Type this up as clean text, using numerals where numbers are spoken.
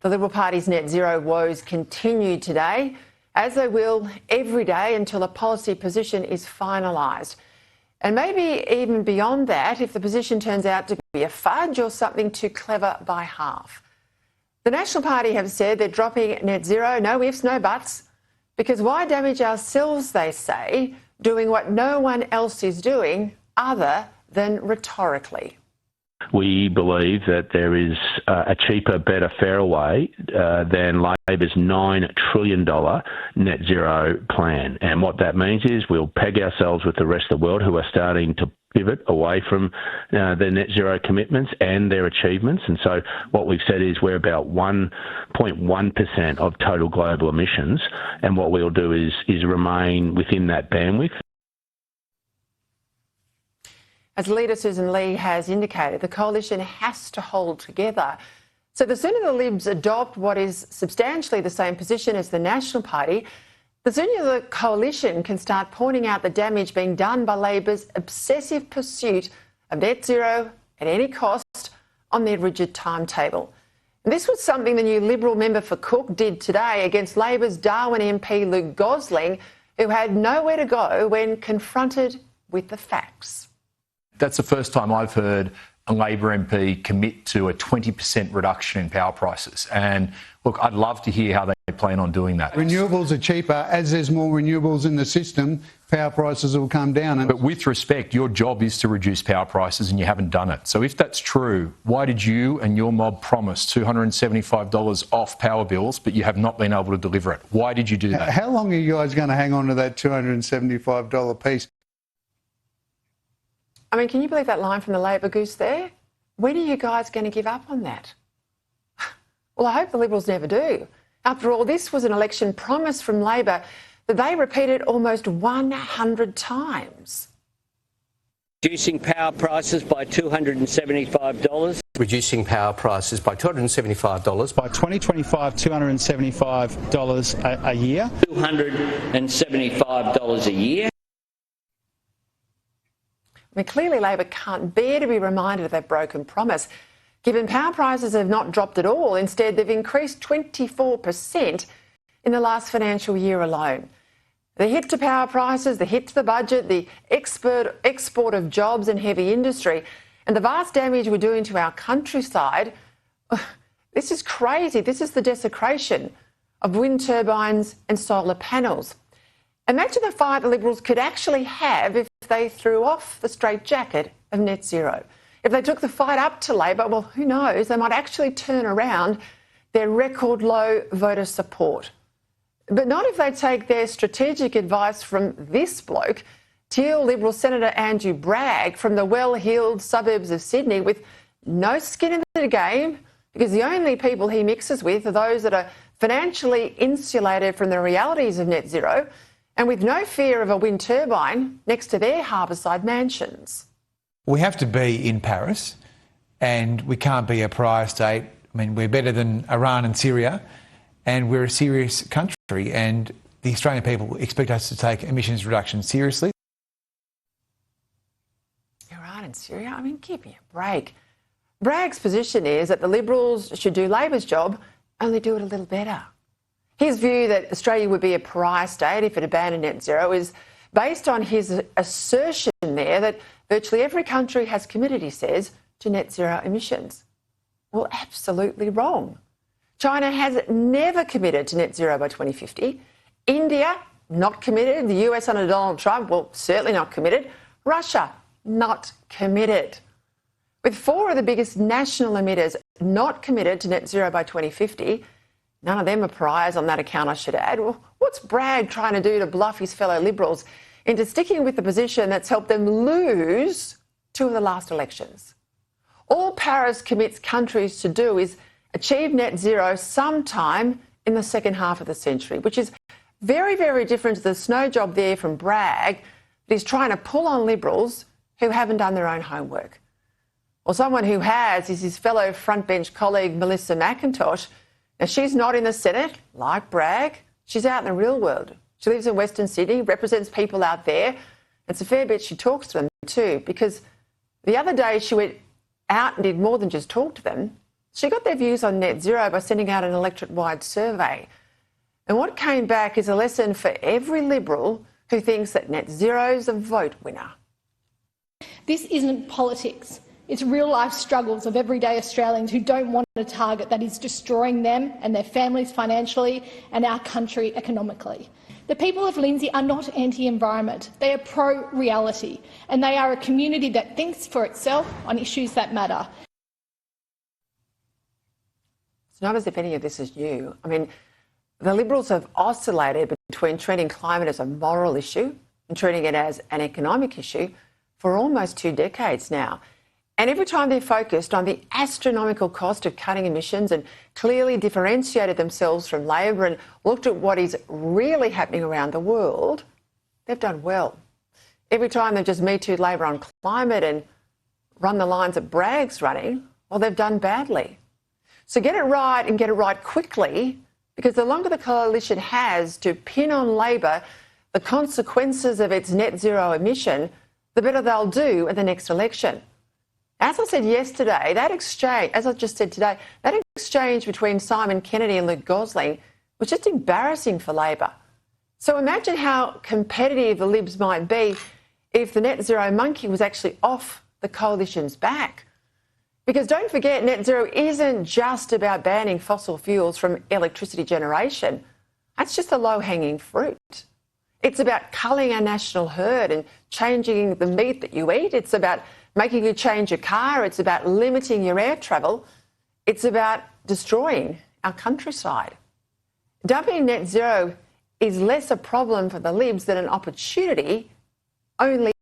The Liberal Party's net zero woes continue today, as they will every day until a policy position is finalised. And maybe even beyond that, if the position turns out to be a fudge or something too clever by half. The National Party have said they're dropping net zero, no ifs, no buts, because why damage ourselves, they say, doing what no one else is doing other than rhetorically. We believe that there is a cheaper, better, fairer way than Labor's $9 trillion net zero plan. And what that means is we'll peg ourselves with the rest of the world who are starting to pivot away from their net zero commitments and their achievements. And so what we've said is we're about 1.1% of total global emissions. And what we'll do is remain within that bandwidth. As leader Susan Lee has indicated, the coalition has to hold together. So the sooner the Libs adopt what is substantially the same position as the National Party, the sooner the coalition can start pointing out the damage being done by Labor's obsessive pursuit of net zero at any cost on their rigid timetable. And this was something the new Liberal member for Cook did today against Labor's Darwin MP Luke Gosling, who had nowhere to go when confronted with the facts. That's the first time I've heard a Labor MP commit to a 20% reduction in power prices. And look, I'd love to hear how they plan on doing that. Renewables are cheaper. As there's more renewables in the system, power prices will come down. But with respect, your job is to reduce power prices and you haven't done it. So if that's true, why did you and your mob promise $275 off power bills, but you have not been able to deliver it? Why did you do that? How long are you guys going to hang on to that $275 piece? I mean, can you believe that line from the Labor goose there? When are you guys going to give up on that? Well, I hope the Liberals never do. After all, this was an election promise from Labor that they repeated almost 100 times. Reducing power prices by $275. Reducing power prices by $275. By 2025, $275 a year. $275 a year. I mean, clearly Labor can't bear to be reminded of that broken promise, given power prices have not dropped at all. Instead, they've increased 24% in the last financial year alone. The hit to power prices, the hit to the budget, the export of jobs and heavy industry, and the vast damage we're doing to our countryside, this is crazy. This is the desecration of wind turbines and solar panels. Imagine the fight the Liberals could actually have if they threw off the straitjacket of net zero. If they took the fight up to Labor, well, who knows, they might actually turn around their record low voter support. But not if they take their strategic advice from this bloke, Teal Liberal Senator Andrew Bragg from the well-heeled suburbs of Sydney with no skin in the game, because the only people he mixes with are those that are financially insulated from the realities of net zero and with no fear of a wind turbine next to their harbourside mansions. We have to be in Paris and we can't be a pariah state. I mean, we're better than Iran and Syria and we're a serious country and the Australian people expect us to take emissions reduction seriously. Iran and Syria? I mean, give me a break. Bragg's position is that the Liberals should do Labor's job, only do it a little better. His view that Australia would be a pariah state if it abandoned net zero is based on his assertion there that virtually every country has committed, he says, to net zero emissions. Well, absolutely wrong. China has never committed to net zero by 2050. India, not committed. The US under Donald Trump, well, certainly not committed. Russia, not committed. With 4 of the biggest national emitters not committed to net zero by 2050, none of them are pariahs on that account, I should add. Well, what's Bragg trying to do to bluff his fellow Liberals into sticking with the position that's helped them lose 2 of the last elections? All Paris commits countries to do is achieve net zero sometime in the second half of the century, which is very, very different to the snow job there from Bragg that he's trying to pull on Liberals who haven't done their own homework. Well, someone who has is his fellow frontbench colleague Melissa McIntosh. Now, she's not in the Senate, like Bragg. She's out in the real world. She lives in Western Sydney, represents people out there. It's a fair bit she talks to them too, because the other day she went out and did more than just talk to them. She got their views on net zero by sending out an electorate-wide survey. And what came back is a lesson for every Liberal who thinks that net zero's a vote winner. This isn't politics. It's real-life struggles of everyday Australians who don't want a target that is destroying them and their families financially and our country economically. The people of Lindsay are not anti-environment. They are pro-reality, and they are a community that thinks for itself on issues that matter. It's not as if any of this is new. I mean, the Liberals have oscillated between treating climate as a moral issue and treating it as an economic issue for almost 2 decades now. And every time they've focused on the astronomical cost of cutting emissions and clearly differentiated themselves from Labor and looked at what is really happening around the world, they've done well. Every time they've just Me Too Labor on climate and run the lines that Bragg's running, well, they've done badly. So get it right and get it right quickly, because the longer the coalition has to pin on Labor the consequences of its net zero emission, the better they'll do at the next election. As I said yesterday, that exchange, as I just said today, that exchange between Simon Kennedy and Luke Gosling was just embarrassing for Labor. So imagine how competitive the Libs might be if the net zero monkey was actually off the coalition's back. Because don't forget, net zero isn't just about banning fossil fuels from electricity generation. That's just the low-hanging fruit. It's about culling our national herd and changing the meat that you eat. It's about making you change your car. It's about limiting your air travel. It's about destroying our countryside. Dumping net zero is less a problem for the Libs than an opportunity only